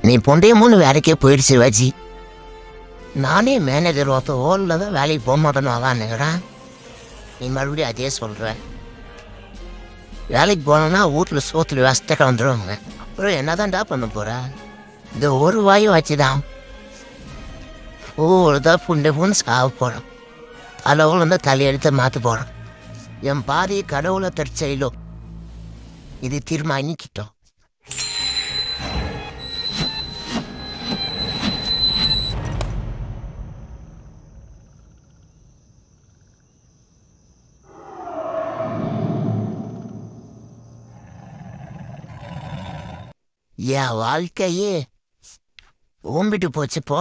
நீ பொண்டைய மூணு வேலைக்கே போயிடுச்சு சிவாஜி. நானே மேனேஜர் ஒருத்த ஹோலில் தான் வேலைக்கு போக மாட்டேன்னு அதான் நினைக்கிறேன். நீ மறுபடியும் அதே சொல்கிற. வேலைக்கு போனோன்னா வீட்டில் சோத்துல வசத்தை கலந்துருவாங்க. அப்புறம் என்ன தான்டா பண்ண போகிற? இந்த ஒரு வாயும் வச்சுதான் தான் புண்டை புண்ணு சாக போகிறோம். அளவுல வந்து தலையெடுத்து மாற்ற போகிறோம். என் பாதி கடவுளை தற்செயலோ இது தீர்மானிக்கிட்டோம். என் வாழ்க்கையே ஓம்பிட்டு போச்சுப்போ.